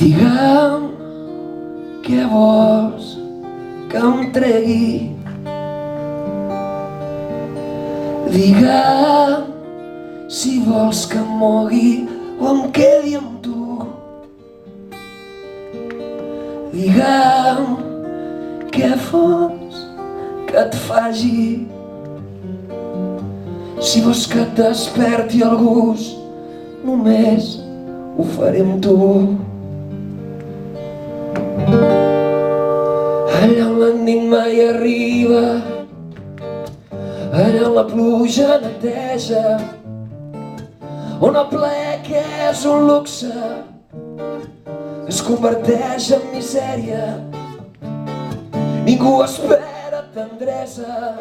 Digue'm què vols que em tregui. Digue'm si vols que em mogui o em quedi amb tu. Digue'm què vols que et faci. Si vols que et desperti el gust, només ho faré amb tu. Allà on la nit mai arriba, allà on la pluja neteja, on el plaer que és un luxe es converteix en misèria. Ningú espera tendresa,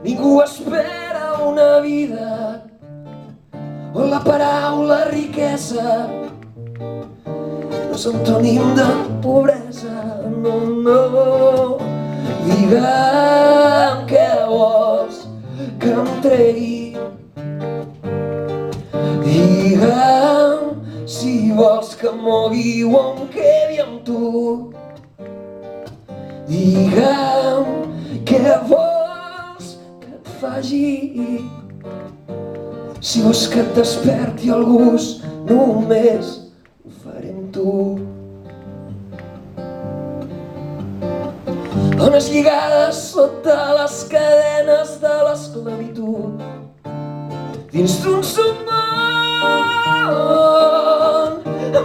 ningú espera una vida on la paraula riquesa no s'entonim de pobresa. No, no. Digue'm què vols que em tregui. Digue'm si vols que em mogui o em quedi amb tu. Digue'm què vols que et faci. Si vols que et desperti el gust, només ho faré amb tu. Dones lligades sota les cadenes de l'esclavitud, dins d'un submón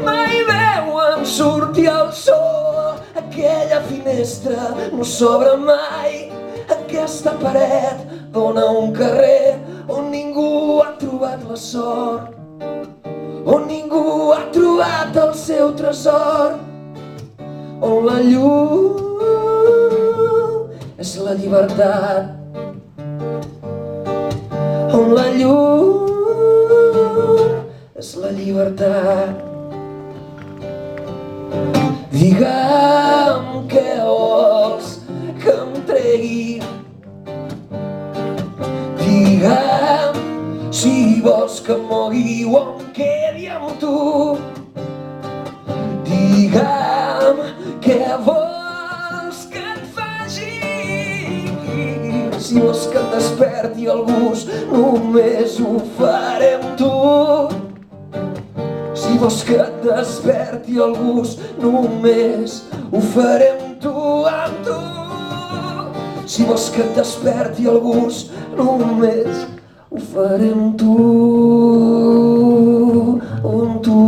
mai veuen sortir el sol. Aquella finestra no s'obre mai, aquesta paret dona un carrer on ningú ha trobat la sort, on ningú ha trobat el seu tresor, on la llum és la llibertat, on la llum és la llibertat. Digue'm què vols que em tregui. Digue'm si vols que em mogui o em quedi amb tu. Digue'm què vols que et faci. Si vols que et desperti el gust, només ho faré amb tu. Si vols que et desperti el gust, només ho faré amb tu, amb tu. Si vols que et desperti el gust, només ho faré amb tu, amb tu.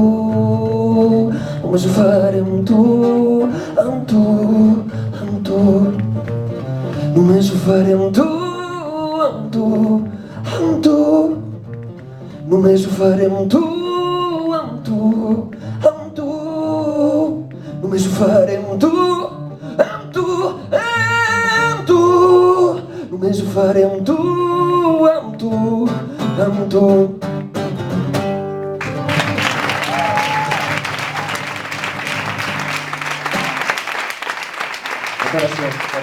Només ho faré amb tu, amb tu, amb tu. Només ho faré amb tu, amb tu, amb tu. Només ho faré amb tu, amb tu, amb tu. Només ho faré amb tu, amb tu, amb tu. Només ho faré amb tu, amb tu, amb tu. Gràcies.